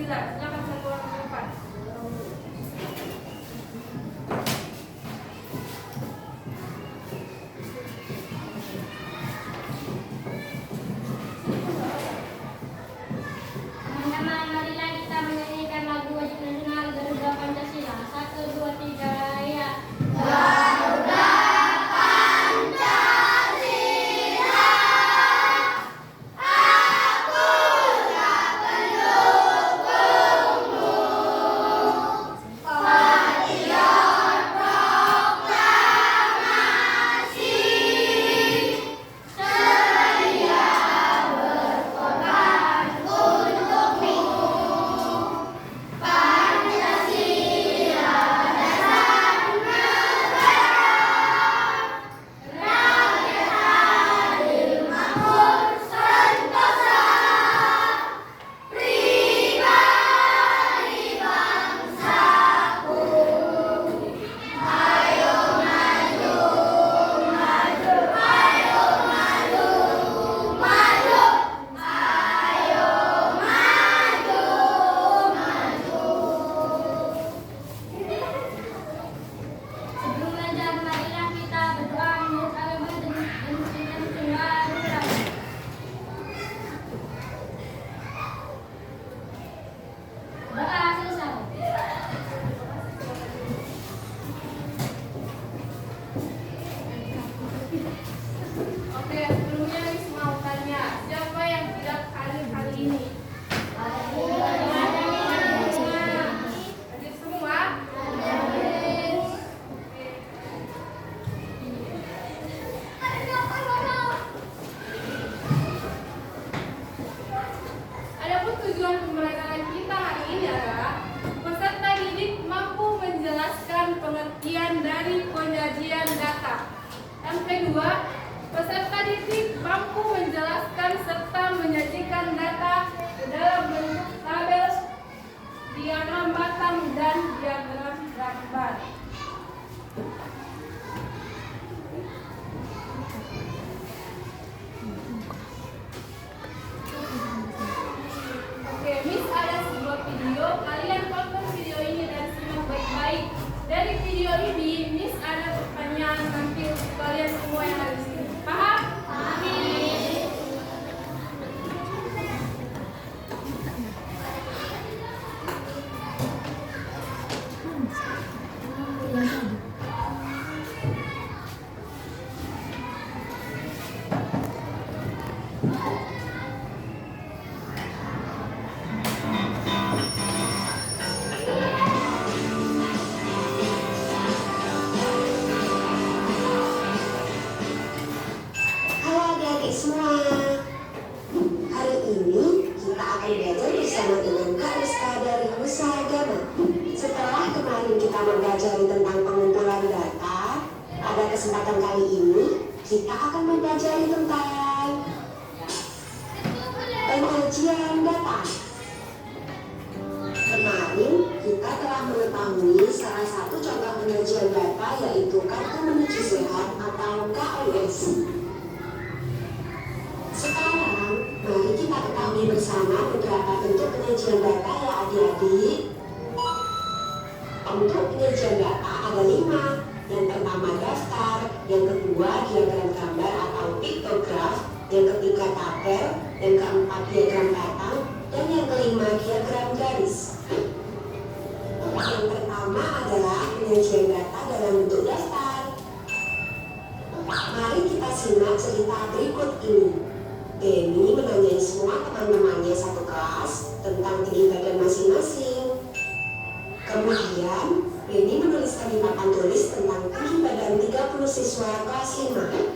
Fauziza, silakan satu orang ke depan. Teman-teman, marilah kita menyanyikan lagu wajib nasional Garuda Pancasila. 1, 2, 3, ya. Sebelum belajar, marilah kita berdoa menurut agama dan kita berdoa. Doa selesai. Oke, sebelumnya Miss mau tanya, siapa yang tidak hadir kali ini? Hadir semua? Adapun tujuan pembelajaran kita hari ini adalah peserta didik mampu menjelaskan pengertian dari penyajian data. Yang kedua, peserta didik mampu menjelaskan serta menyajikan data dalam bentuk tabel, diagram batang, dan diagram gambar. Oke, Miss ada sebuah video. Kalian tonton video ini dan simak baik-baik. Dari video ini, Miss ada pertanyaan nanti untuk kalian semua yang ada di sini. Paham? Halo adik-adik semua. Hari ini kita akan belajar bersama dengan Kak Rizka dari Nusa Agama. Setelah kemarin kita mempelajari tentang pengumpulan data, pada kesempatan kali ini kita akan mempelajari tentang penyajian data. Kemarin kita telah mengetahui salah satu contoh penyajian data yaitu Kartu Menuju Sehat atau KMS. Sekarang, mari kita ketahui bersama beberapa bentuk penyajian data ya adik-adik. Untuk penyajian data ada 5. Yang pertama daftar, yang kedua diagram gambar atau piktograf, yang ketiga tabel, yang keempat diagram batang, dan yang kelima diagram garis. Yang pertama adalah penyajian data dalam bentuk daftar. Mari kita simak cerita berikut ini. Denny menanyai semua teman-temannya satu kelas tentang tinggi badan masing-masing. Kemudian, Denny menuliskan di papan tulis tentang tinggi badan 30 siswa kelas 5.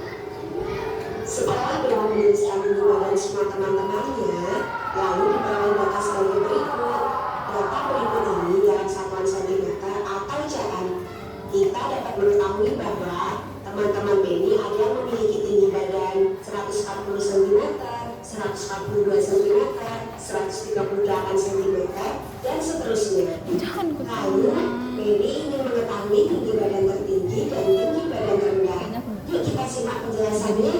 Setelah Denny menuliskan tinggi badan semua teman-temannya, lalu dibawahi data sebagai berikut. Data berikut ini dalam satuan sentimeter atau jam. Kita dapat mengetahui bahwa teman-teman Denny ada yang memiliki tinggi badan 140 cm, 142 cm, 138 cm, dan seterusnya. Lalu, Denny ingin mengetahui tinggi badan tertinggi dan tinggi badan terendah. Yuk kita simak penjelasannya.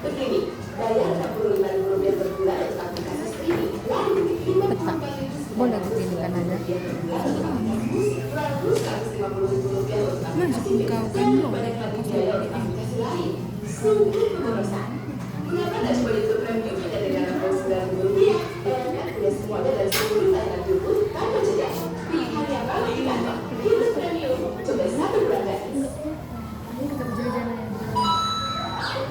Begini, bayar 45.000 rupiah per bulan untuk aplikasi streaming. Lalu, 50 kali boleh begini kan aja. Masuk kau kan boleh Mengapa tak coba YouTube Premium kita dengan 90 dan semuanya dari 10 tayangan YouTube tanpa jeda. Pilihan yang paling gampang. YouTube Premium, coba satu bulan gratis.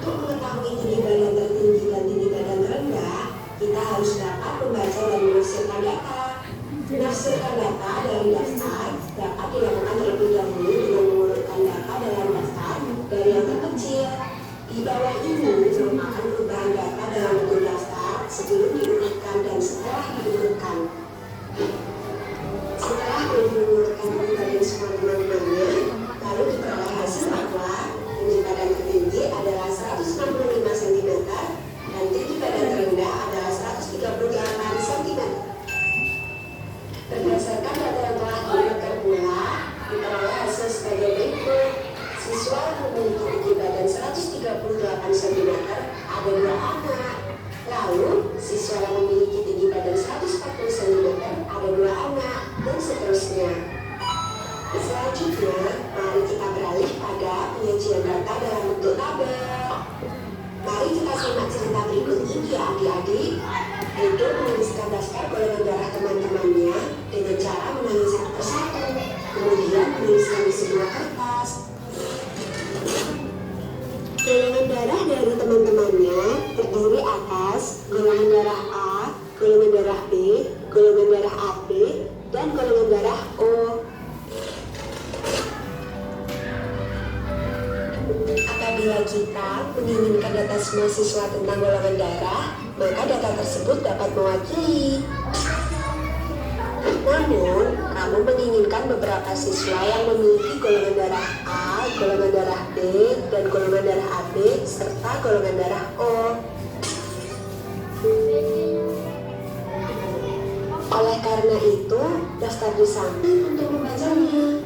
Untuk mengetahui tinggi badan tertinggi dan tinggi badan rendah, kita harus dapat membaca dan menafsirkan data. Menafsirkan data dari daftar dapat dilakukan terlebih dahulu dengan mengurutkan data dalam daftar dari yang terkecil. Di bawah ini merupakan perubahan data dalam bentuk daftar sebelum diurutkan dan setelah diurutkan. Setelah mengurutkan badan semua teman-temannya, lalu diperoleh hasil bahwa tinggi badan tertinggi adalah 165 cm dan tinggi badan terendah adalah 138 cm. Berdasarkan data yang telah diurutkan pula, diperoleh hasil sebagai berikut. Siswa yang memiliki tinggi badan 138 cm ada 2 anak. Lalu, siswa yang memiliki tinggi badan 140 cm ada 2 anak, dan seterusnya. Selanjutnya, mari kita beralih pada penyajian data dalam bentuk tabel. Mari kita simak cerita berikut ini ya adik-adik. Edo menuliskan daftar golongan darah teman-temannya dengan cara menulis satu persatu, kemudian menuliskan di sebuah kertas. Golongan darah dari teman-temannya terdiri atas golongan darah A, golongan darah B, golongan darah AB, dan golongan darah O. Apabila kita menginginkan data semua siswa tentang golongan darah, maka data tersebut dapat mewakili. Namun, kamu menginginkan beberapa siswa yang memiliki golongan darah A, golongan darah B, dan golongan darah AB, serta golongan darah O. Oleh karena itu, daftar di samping untuk membacanya.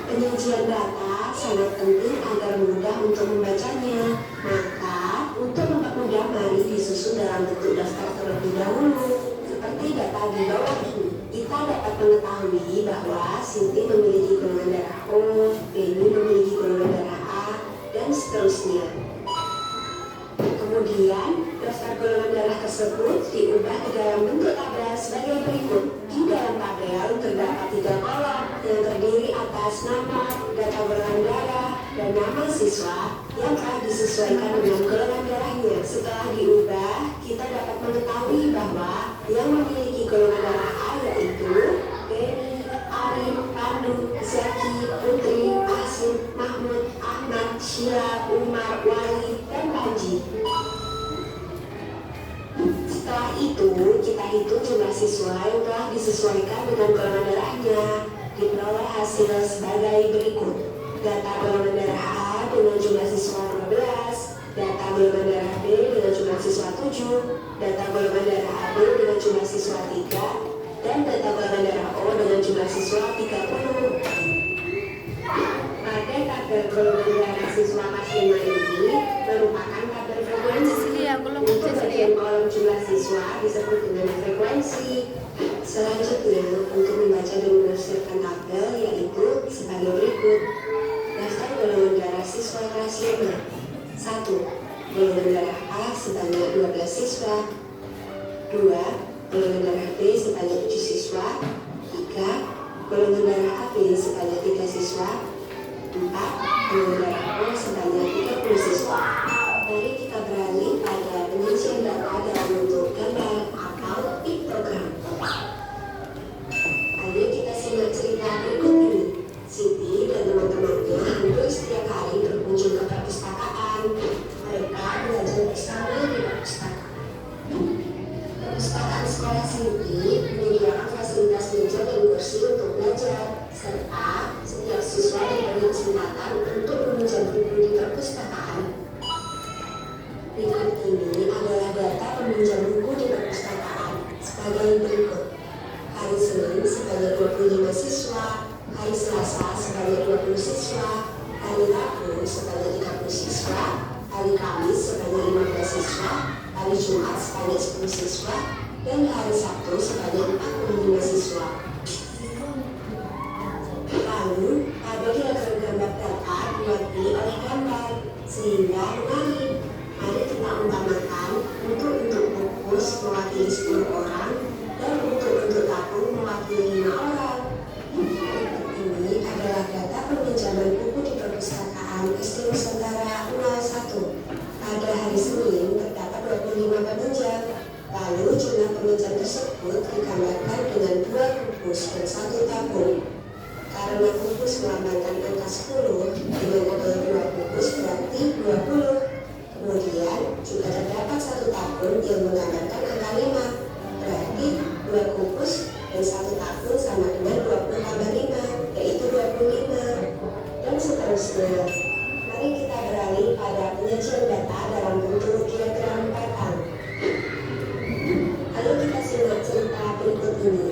Penyajian data sangat penting agar mudah untuk membacanya. Maka, untuk mempermudah mari disusun dalam bentuk daftar terlebih dahulu. Seperti data di bawah ini, kita dapat mengetahui bahwa Sinti memiliki golongan darah O, Penny memiliki golongan darah A, dan seterusnya. Kemudian, daftar golongan darah tersebut diubah ke dalam bentuk tabel sebagai berikut. Di dalam tabel terdapat 3 kolom yang terdiri atas nama, data golongan darah, dan nama siswa yang telah disesuaikan dengan golongan darahnya. Setelah diubah, kita dapat mengetahui bahwa yang memiliki golongan darah A yaitu Benny, Arif, Pandu, Zaki, Putri, Asim, Mahmud, Ahmad, Syira, Umar, Wali, dan Panji. Setelah itu, kita hitung jumlah siswa yang telah disesuaikan dengan golongan darahnya. Diperoleh hasil sebagai berikut. Data golongan darah A dengan jumlah siswa 15, data golongan darah B dengan jumlah siswa 7, data golongan darah AB dengan jumlah siswa 3, dan data golongan darah O dengan jumlah siswa 30. Pada tabel golongan darah siswa kelas 5 ini merupakan tabel frekuensi. Untuk bagian kolom jumlah siswa disebut dengan frekuensi. Selanjutnya, untuk membaca dan menafsirkan tabel yaitu sebagai berikut. Daftar golongan darah siswa kelas 5. 1. Golongan darah A sebanyak 12 siswa. 2. Golongan darah B sebanyak 7 siswa. 3. Golongan darah AB sebanyak 3 siswa. 4. Golongan darah O sebanyak 30 siswa. Mari kita beralih pada penyajian data dalam bentuk gambar atau piktogram. Ayo kita simak cerita berikut ini. Siti dan teman-temannya hampir setiap hari berkunjung ke perpustakaan. Mereka belajar bersama di perpustakaan. Perpustakaan sekolah Siti menyediakan fasilitas meja dan kursi untuk belajar, serta setiap siswa diberi kesempatan untuk meminjam buku di perpustakaan. Berikut ini adalah data peminjam buku di perpustakaan sebagai berikut. Hari Senin sebanyak 25 siswa, hari Selasa sebanyak 20 siswa, hari Rabu sebanyak 30 siswa, hari Kamis sebanyak 15 siswa, hari Jumat sebanyak 10 siswa, dan hari Sabtu sebanyak 45 siswa. Lalu, pada diagram gambar data diwakili oleh gambar, sehingga menarik. Mari kita utamakan untuk fokus mewakili 10 orang dan untuk tabung mewakili 5 orang. Ini adalah data peminjaman buku di perpustakaan SD Nusantara 01. Pada hari Senin terdapat 25 peminjam. Lalu jumlah peminjam tersebut digambarkan dengan 2 kubus dan 1 tabung. Karena kubus melambangkan angka 10, dengan adanya 2 kubus berarti 20. Kemudian juga terdapat 1 tabung yang menggambarkan angka 5, berarti 2 kubus dan 1 tabung sama dengan 20 tambah 5, yaitu 25. Dan seterusnya. Mari kita beralih pada penyajian data dalam bentuk diagram batang. Lalu kita simak cerita berikut ini.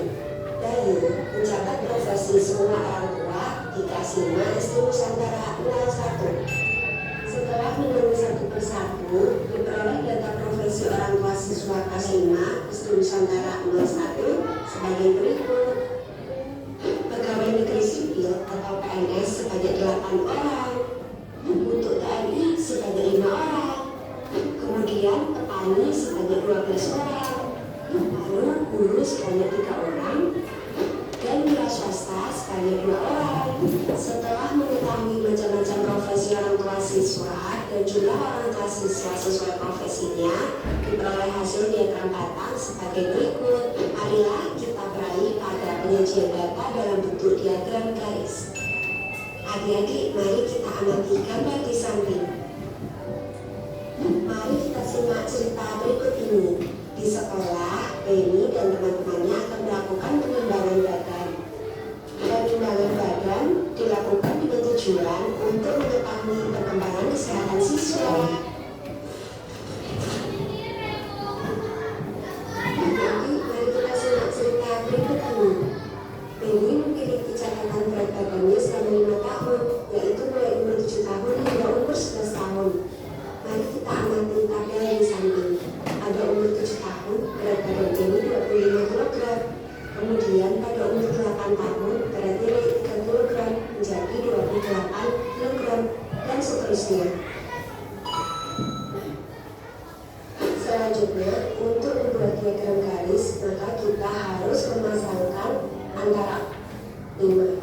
Dayu, penjabat profesi semua orang tua di kelas 5 SD Nusantara 01. Setelah menulis satu persatu, diperoleh data profesi orang tua siswa kelas 5 SD Nusantara 01 sebagai berikut. Pegawai negeri sipil atau PNS sebanyak 8 orang. Untuk TNI sebanyak 5 orang. Kemudian petani sebanyak 12 orang. Lalu guru sebanyak 3 orang. Dan wira swasta sebanyak 2 orang. Setelah mengetahui macam-macam profesi orang tua siswa dan jumlah orang tua siswa sesuai profesinya, diperoleh hasil diagram batang sebagai berikut. Marilah kita beralih pada penyajian data dalam bentuk diagram garis. Adik-adik, mari kita amati gambar di samping. Mari kita simak cerita berikut ini. Di sekolah, Beni dan teman-temannya akan melakukan penimbangan badan. Penimbangan badan dilakukan dengan tujuan untuk mengetahui perkembangan kesehatan siswa. Nanti mari kita simak cerita berikut ini. Beni memiliki catatan berat badannya selama 5 tahun, yaitu mulai umur 7 tahun hingga umur 11 tahun. Mari kita amati tabel di samping. Pada umur 7 tahun, berat badan Beni 25 kg. Kemudian pada umur 8 tahun, berat naik 3 kg menjadi 28 kg, dan seterusnya. Selanjutnya, untuk membuat diagram garis, maka kita harus memasangkan antara 5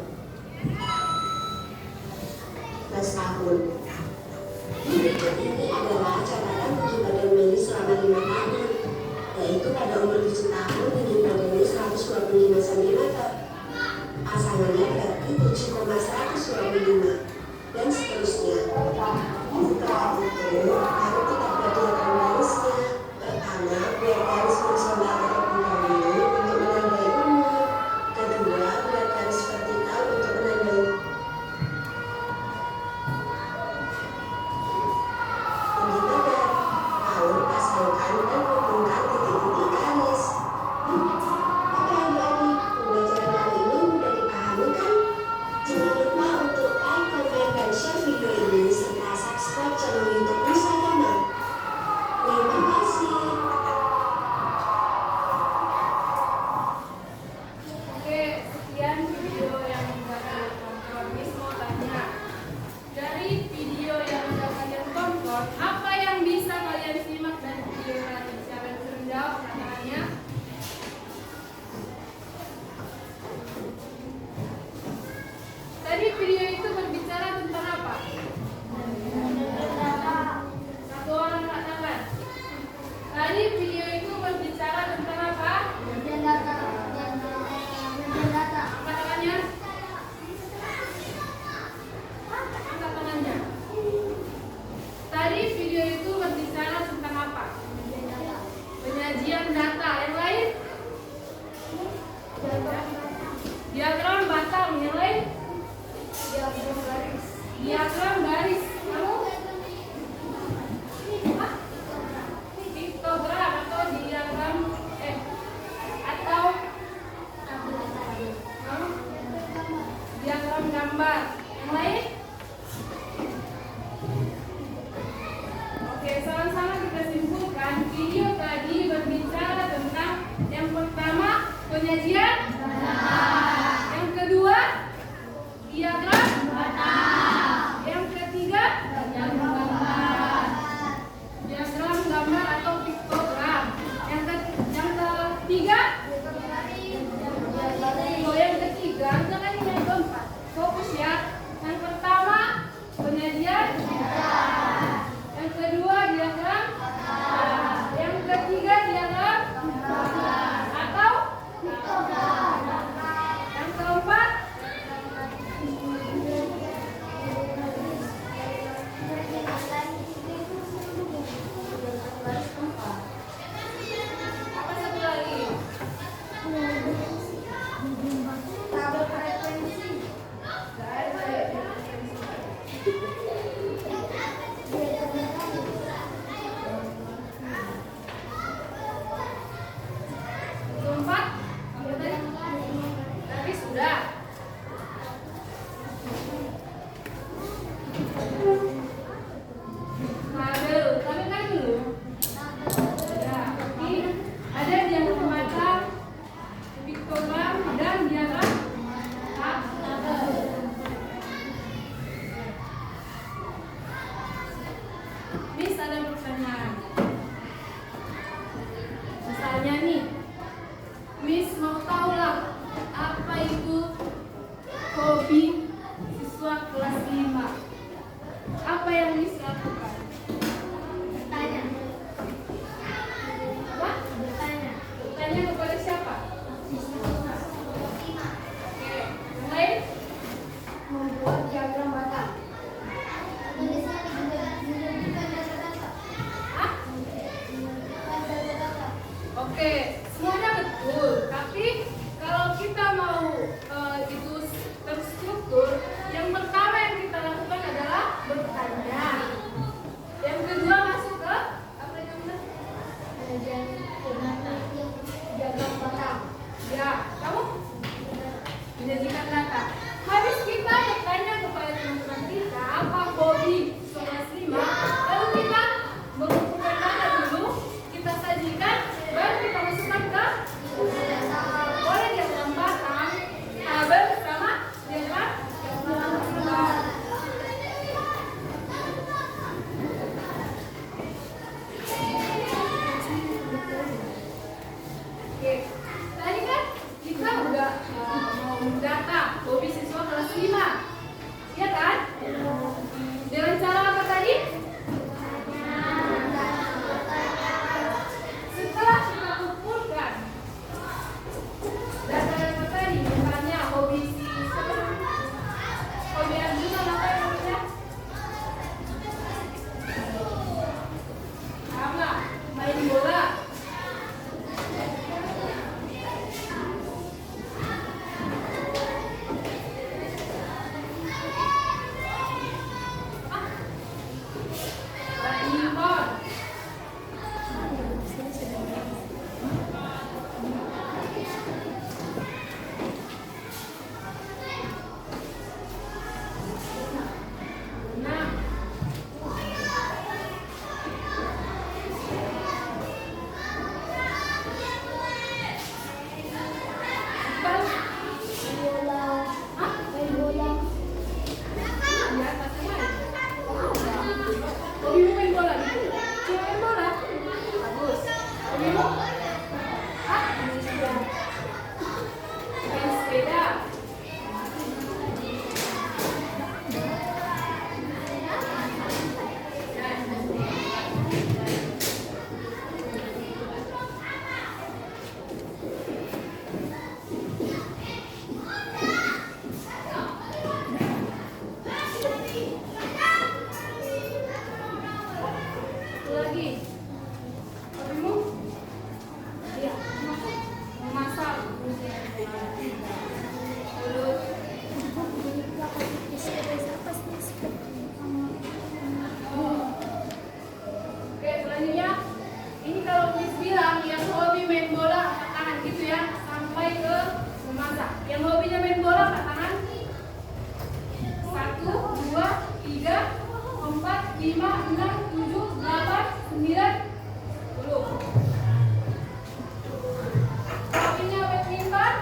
plus tahun. Berikut ini adalah catatan tinggi badan Meli selama 5 tahun, yaitu pada umur 7 tahun tinggi badannya 125 cm. Pasangannya berarti 7,125 dan seterusnya. Setelah itu, baru kita buat diagram garisnya. Pertama, buat garis horizontal terlebih dahulu untuk menandai umur. Kedua, buat garis vertikal untuk menandai tinggi badan. Lalu pasangkan dan hubungkan titik-titik garis. Oke adik-adik, pembelajaran kali ini mudah dipahami kan? Jangan lupa untuk like, comment, dan share video ini serta subscribe channel YouTube Nusa Dhamma. Terima kasih. Oke, sekian video yang udah kalian tonton. Miss mau tanya, dari video yang udah kalian tonton, apa yang bisa kalian simak dari video tadi? Siapa yang bisa menjawab pertanyaannya? Tadi video itu berbicara tentang apa? Satu orang angkat tangan. Tadi video itu berbicara tentang apa? Angkat tangannya. Angkat tangannya. Tadi video itu berbicara tentang apa? Penyajian data. Yang lain? Diagram batang. Yang lain? Diagram garis. Kamu? Piktogram atau diagram atau diagram gambar. Yang lain? Oke, sama-sama kita simpulkan. Video tadi berbicara tentang tanya nih, Miss mau tahu lah apa itu hobi siswa kelas 5. Apa yang Miss lakukan? Bertanya. Apa? Bertanya. Bertanya kepada siapa? Oke, yang lain? Membuat diagram batang. Menulisnya menunjukkan data-data. Hah? Menunjukkan data-data. Oke, semuanya betul. Tapi kalau kita mau itu terstruktur, yang pertama yang kita lakukan adalah bertanya. Yang kedua masuk ke apa yang benar? Diagram batang. Ya, kamu menyajikan data. Habis kita bertanya kepada teman-teman kita apa hobi kelas 5, lalu kita mengumpulkan data dulu, kita sajikan, baru kita masukkan ke boleh diagram batang, tabel sama diagram batang. Oke, tadi kan kita udah mau mendata hobi siswa kelas 5, ya kan? Dengan cara apa tadi? Setelah kita kumpulkan data-data tadi, misalnya hobi hobi Arjuna apa yang namanya? Sama, main bola. Badminton. Nah, Hah? Ya, pasti main. Hobimu main bola gitu? Cuma main bola? Bagus. Hobimu? Hah? Main sepeda. Satu lagi. Hobimu? Iya. Memasak. Terus oke, selanjutnya ini kalau Miss bilang yang hobi main bola angkat tangan gitu ya, sampai ke memasak. Yang hobinya main bola angkat tangan. 1, 2, 3, 4, 5, 6, 7, 8, 9, 10. Hobinya badminton.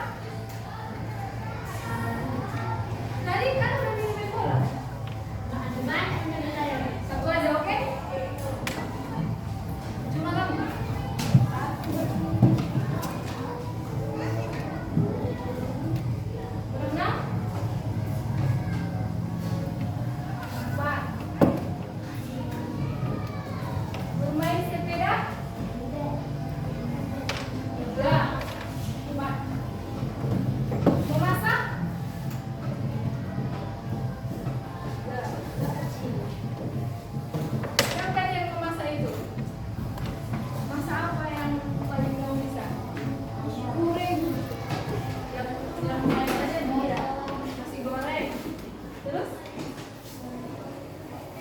Tadi kan udah main bola. Satu aja, oke? Cuma kamu. Berenang. 4. Bermain sepeda. 3, 4. Memasak. Yang tadi yang memasak itu, masak apa yang paling kamu bisa? Goreng. Yang lain aja dia. Nasi goreng. Terus?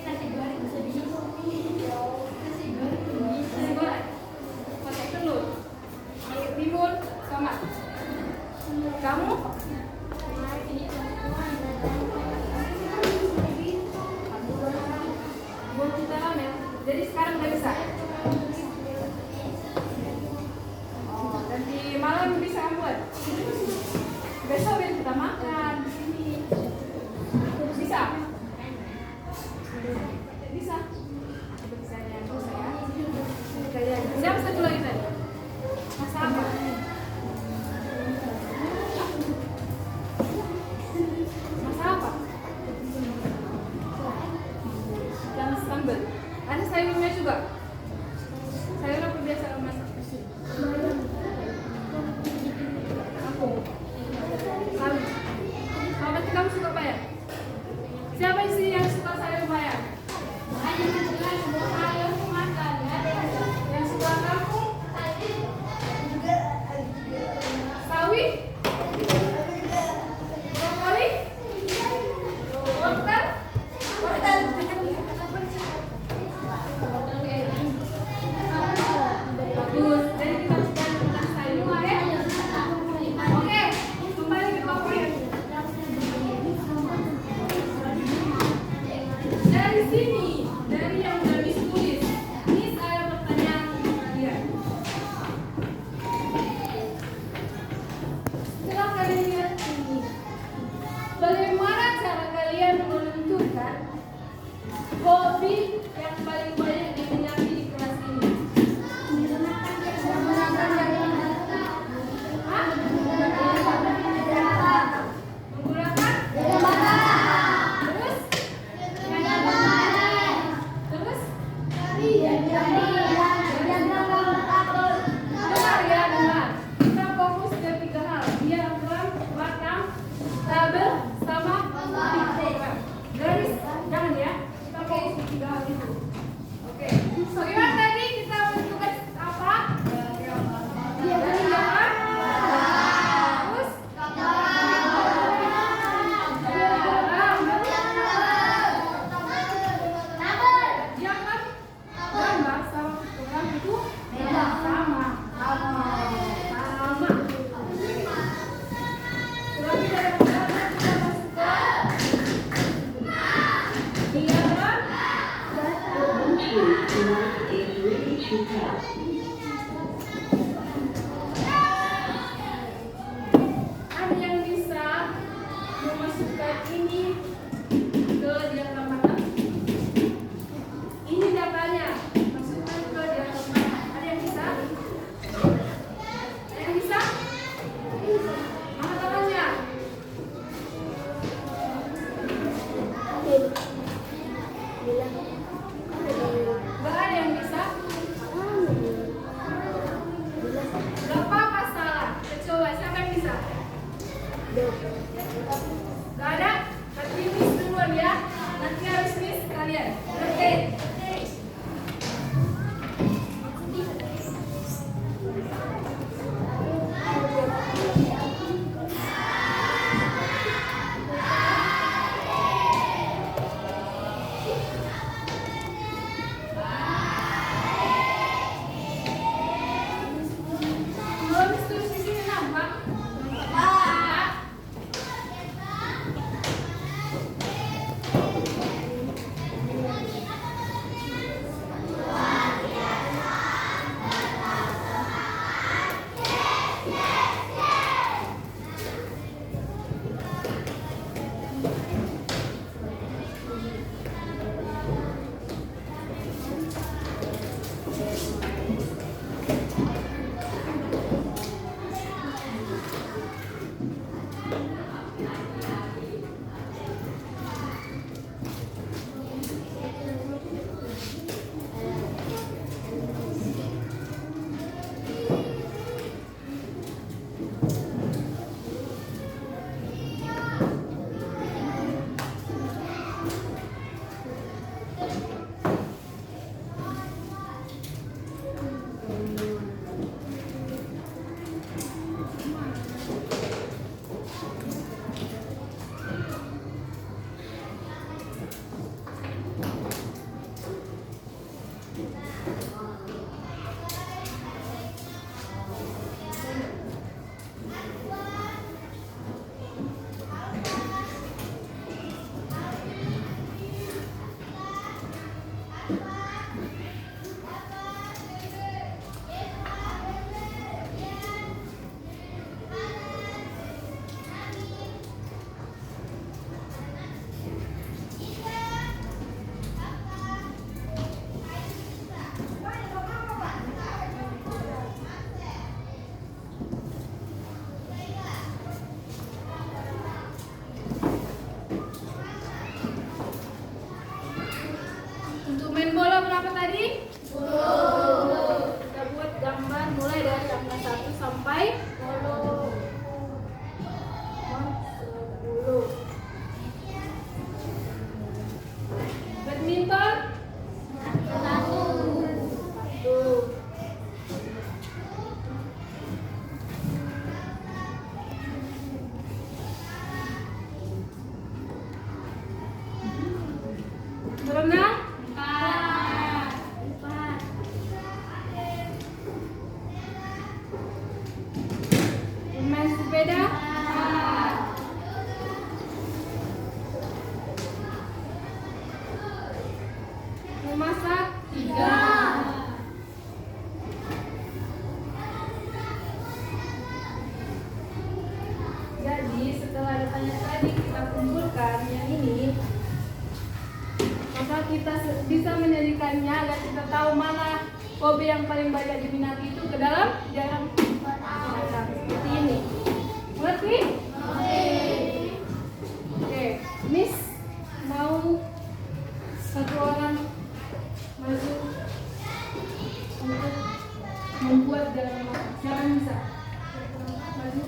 Nasi goreng bisa bisa. Nasi goreng bisa. Nasi goreng. Pakai telur. Pakai timun sama. Kamu? Buat kita ramen. Jadi sekarang udah bisa. Oh, nanti malam bisa kamu buat. Besok biar kita makan di sini. Bisa? Bisa. Bisanya bisa ya. Kalian. Siapa satu lagi tadi? Mas naik sepeda? Memasak? 3. Jadi setelah datanya tadi kita kumpulkan yang ini, maka kita bisa menjadikannya agar kita tahu mana hobi yang paling banyak diminati itu ke dalam jalan seperti ini. Mengerti? Oke, Miss mau satu orang maju untuk membuat jalan masak. Siapa yang bisa? Maju.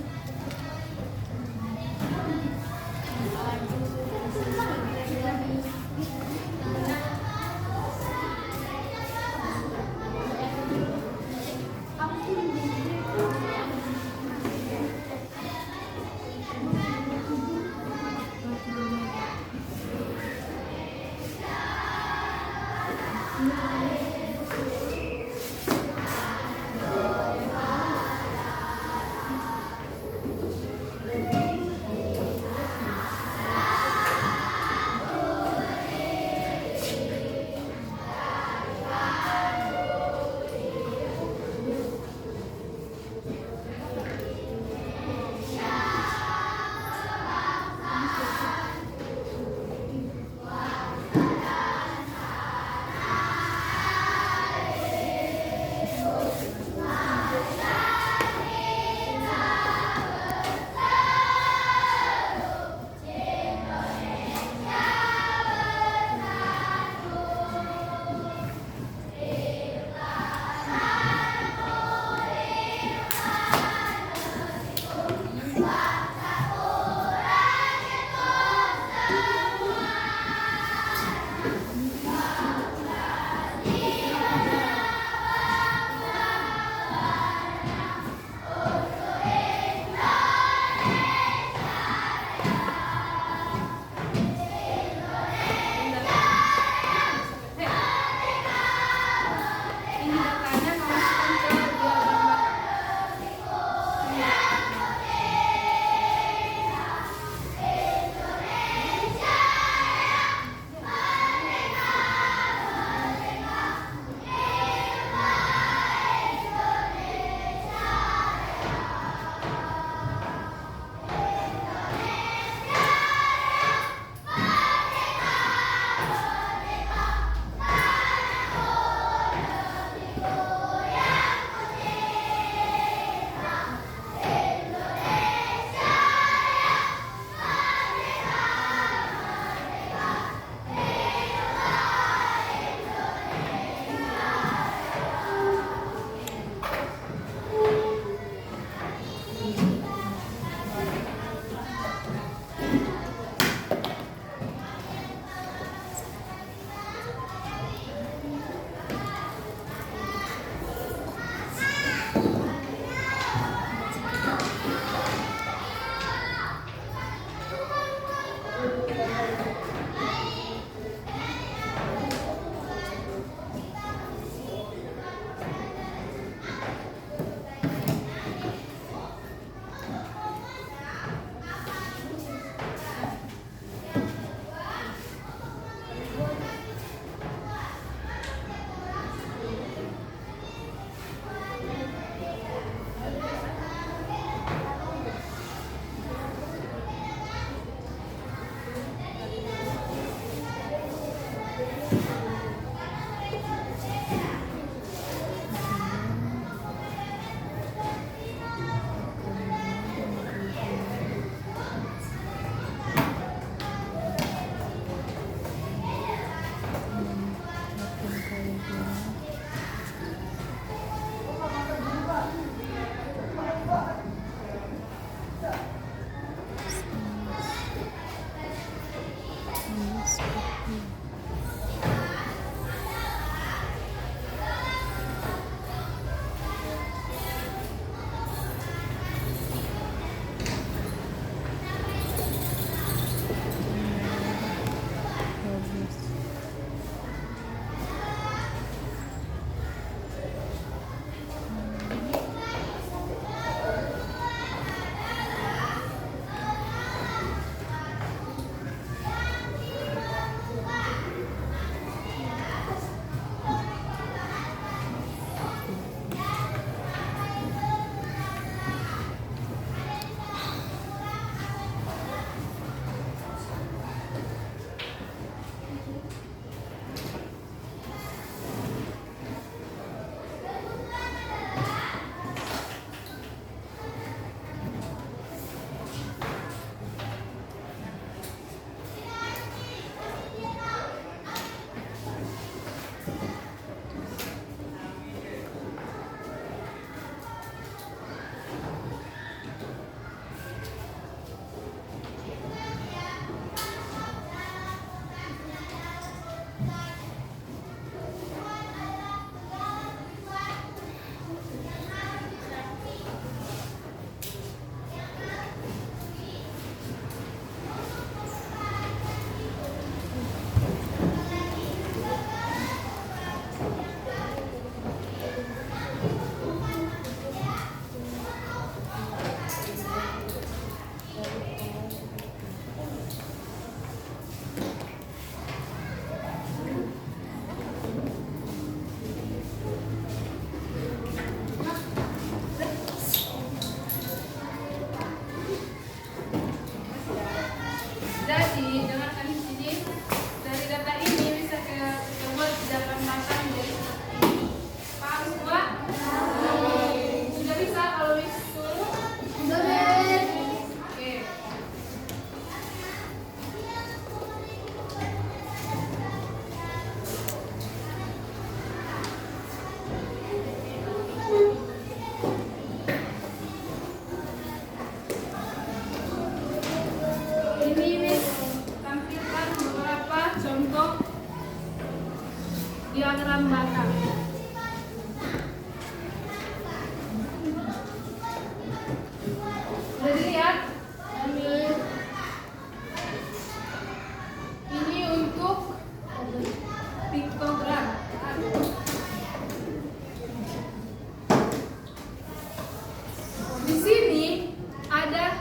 Di sini ada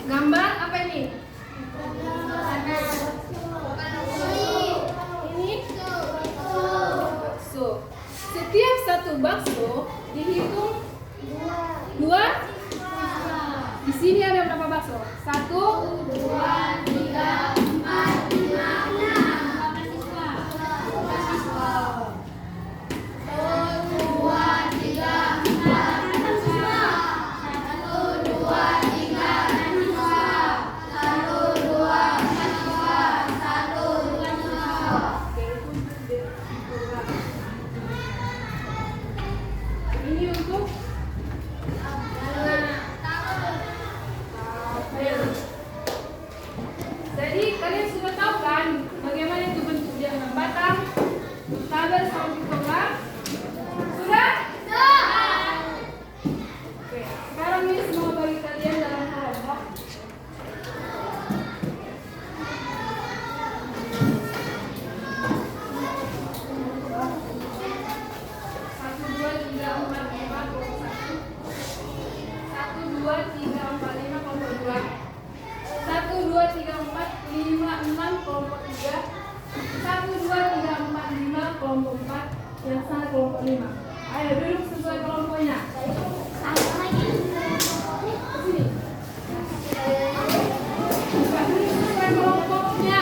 gambar apa ini? Ini bakso. Setiap satu bakso dihitung 2. Di sini ada berapa bakso? 1, 2, 3, 4, 5, 6. Ini untuk jadi kalian sudah tahu kan bagaimana itu bentuknya dengan batang, tabel sama pitogram? Sudah? Oke, sekarang ini semua bagi kalian dalam kelompok. Satu, dua, tiga, empat, lima, kelompok 1. 1, 2, 3, 4, 5, kelompok 2. 1, 2, 3, 4, 5, 6, kelompok 3. 1, 2, 3, 4, 5, kelompok 4. Yang sana kelompok 5. Ayo duduk sesuai kelompoknya. Sini. Buka duduk sesuai kelompoknya.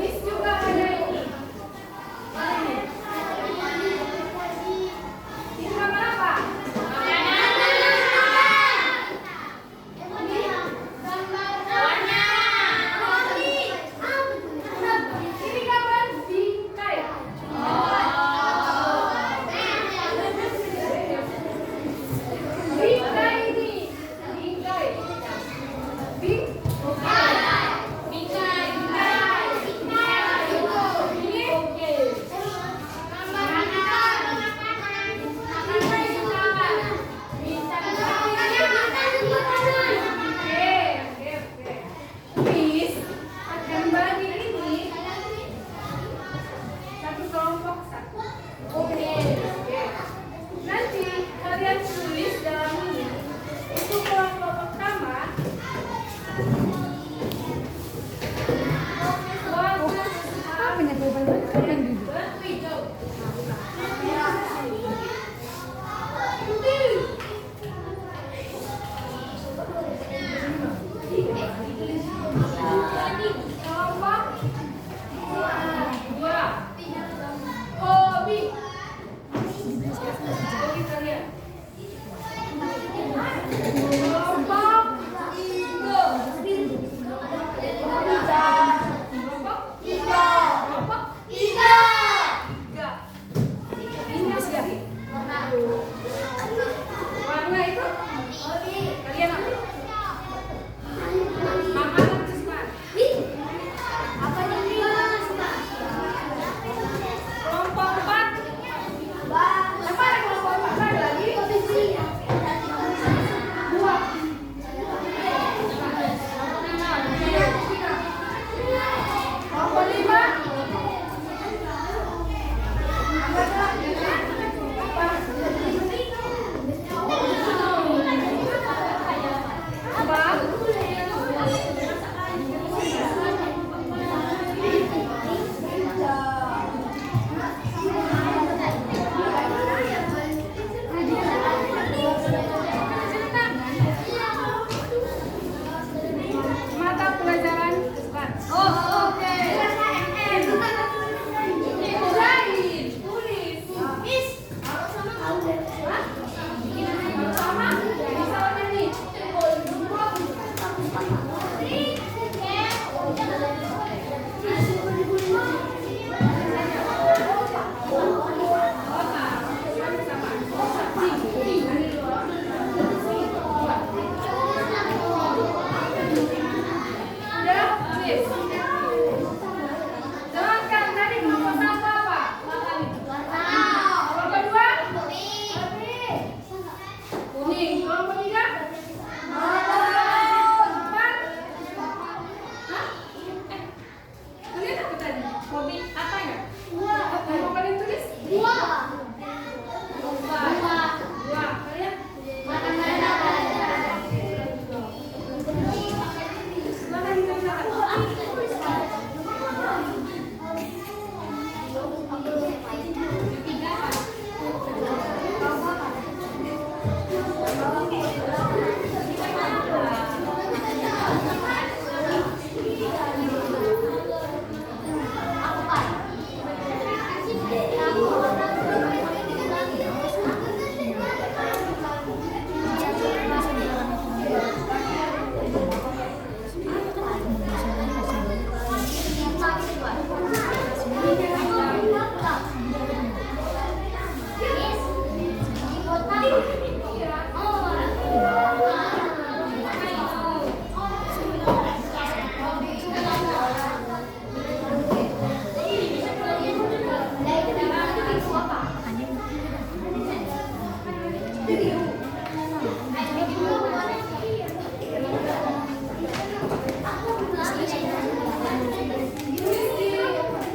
Miss juga ada ini.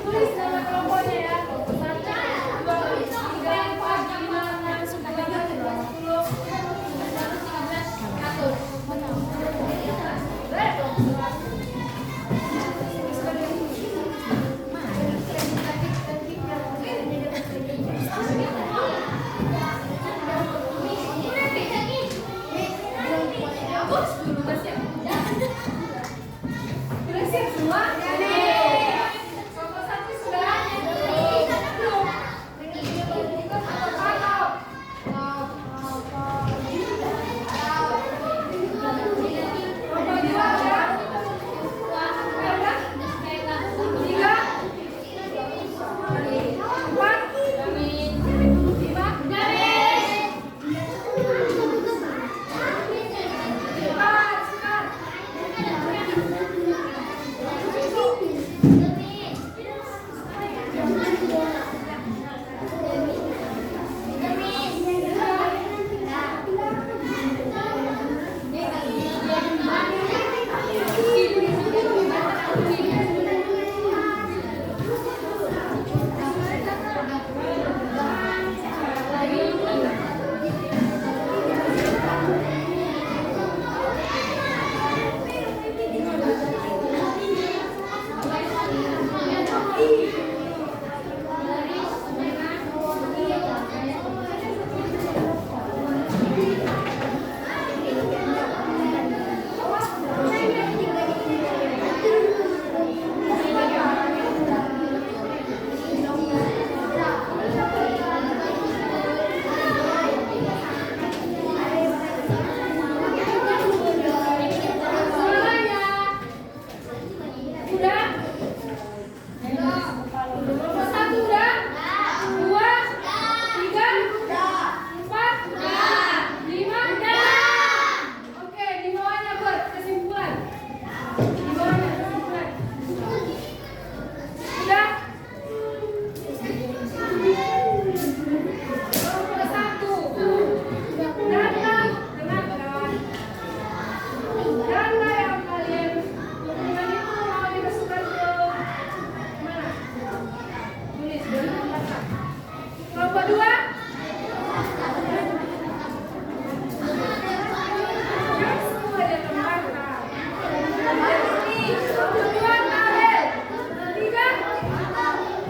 Tulis nama kelompoknya ya. 1, 2, 3, 4, 5, 6, 9, 10, Udah siap semua? Kelompok 1 sudah? Belum? Kelompok 2 udah? Udah? 3? 4?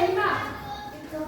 5?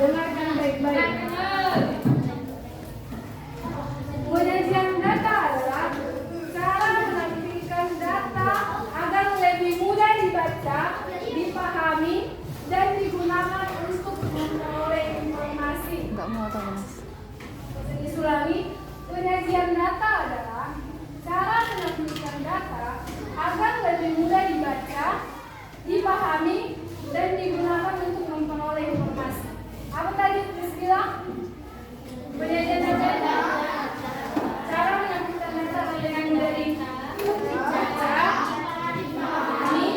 Dengarkan baik-baik. Penyajian data adalah cara menampilkan data agar lebih mudah dibaca, dipahami, dan digunakan untuk memperoleh informasi. Enggak mau tahu mas. Ulangi, penyajian data adalah cara menampilkan data agar lebih mudah dibaca, dipahami, dan digunakan untuk memperoleh informasi. Apa tadi Priscilla? Penyajian data cara menampilkan data dengan dari dibaca, dipahami,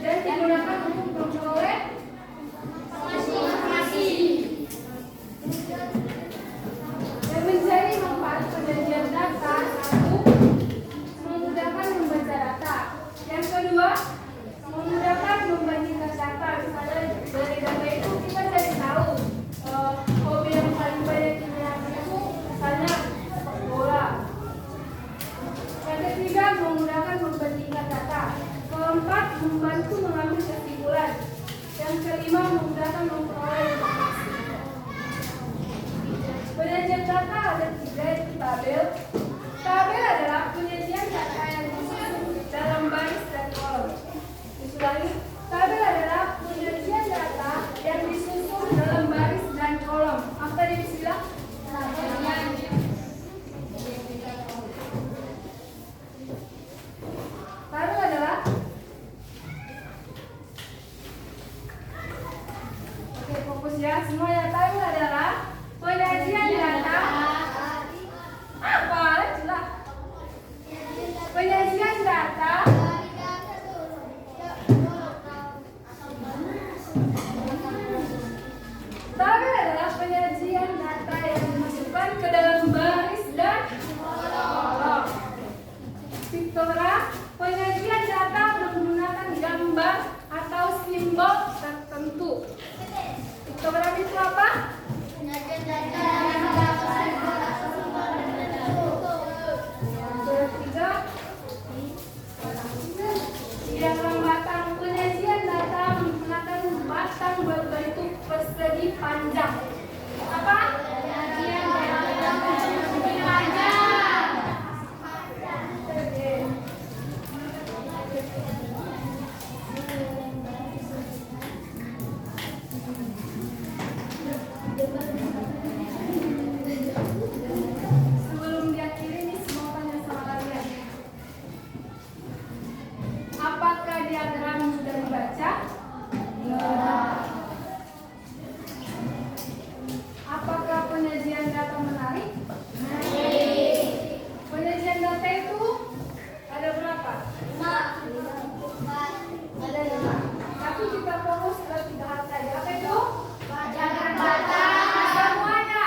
dan digunakan untuk memperoleh informasi. Dan menjadi manfaat penyajian data, satu, memudahkan membaca data. Yang kedua, memudahkan membandingkan data. Misalnya dari data itu kita cari tahu hobi yang paling banyak diminati itu misalnya sepak bola. Yang ketiga, memudahkan membandingkan data. Keempat, membantu mengambil kesimpulan. Yang kelima, memudahkan memperoleh informasi. Penyajian data ada tiga, yaitu tabel. Tabel adalah penyajian data yang disusun dalam baris dan kolom. Ulangi, tabel adalah penyajian data yang disusun dalam baris dan kolom. Apa tadi istilah? Tabel adalah oke, fokus ya semuanya. Tabel adalah penyajian data apa? Jelas. Penyajian data tabel adalah penyajian data yang dimasukkan ke dalam baris dan kolom. Pictogram, penyajian data menggunakan gambar atau simbol tertentu. Pictogram itu apa? Ketiga, diagram batang. Penyajian data menggunakan batang berbentuk persegi panjang. Apa? Penyajian data persegi panjang. Oke. Sebelum diakhiri nih, semua tanya sama kalian. Apakah diagram sudah dibaca? Tidak. Apakah penyajian data menarik? Menarik. Penyajian data itu ada berapa? 5. Ada 5. Tapi kita fokus ke 3 hal tadi. Apa itu? Diagram data. Semuanya.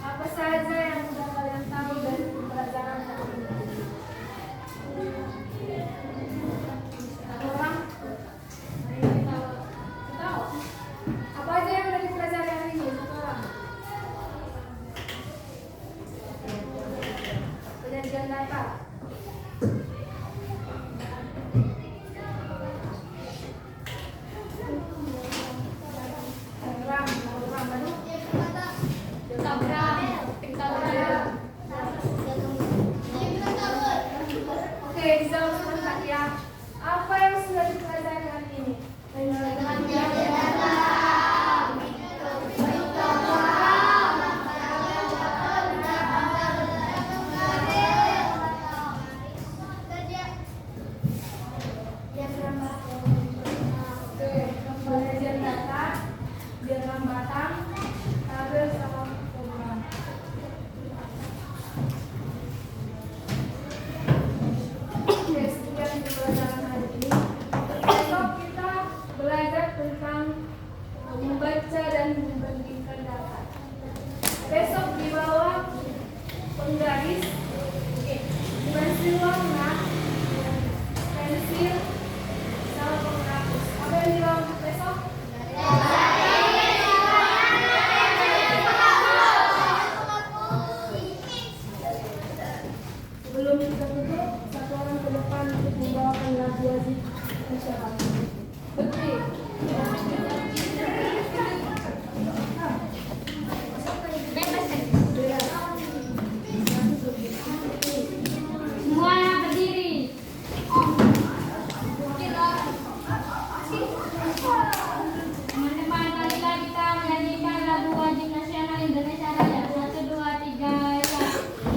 Apa saja yang sudah kalian tahu dari pelajaran kita duduk, satu orang ke depan untuk membawakan lagu wajib masyarakat. Oke. Semuanya berdiri. Teman-teman, marilah kita menyanyikan lagu wajib nasional Indonesia Raya. 1, 2, 3, ya.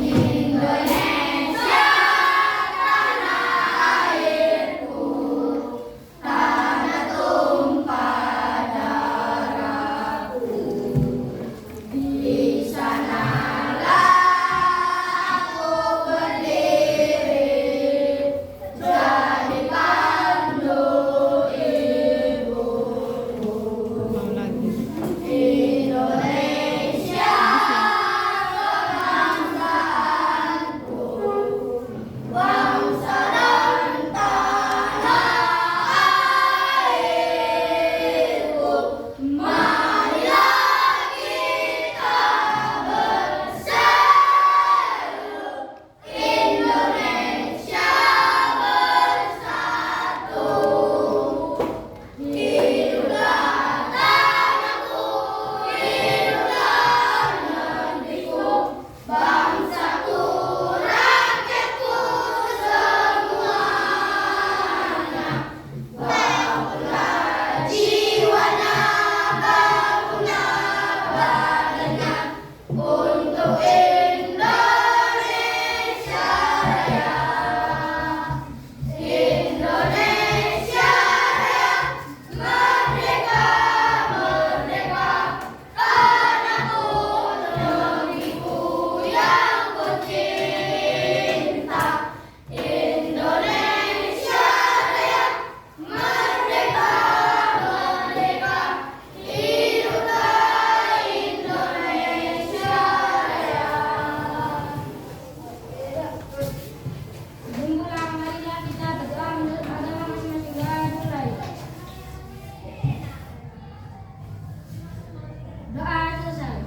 Indonesia, tanah airku, tanah tumpah darahku. Di sanalah aku berdiri, jadi pandu ibuku. Ulang lagi. Indonesia, kebangsaanku, bangsa dan tanah airku. Marilah kita berseru, Indonesia bersatu. Hiduplah tanahku, hiduplah negeriku, bangsaku, rakyatku semuanya. Bangunlah jiwanya, bangunlah badannya, untuk Indonesia Raya. Indonesia Raya, merdeka, merdeka, tanahku, negeriku yang kucinta. Indonesia Raya, merdeka, merdeka, hiduplah Indonesia Raya. Berkumpullah, marilah kita berdoa menurut agama masing-masing. Mulai. Doa selesai.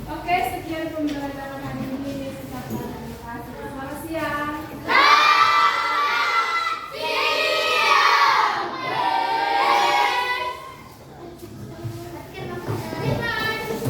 Oke, sekian pembelajaran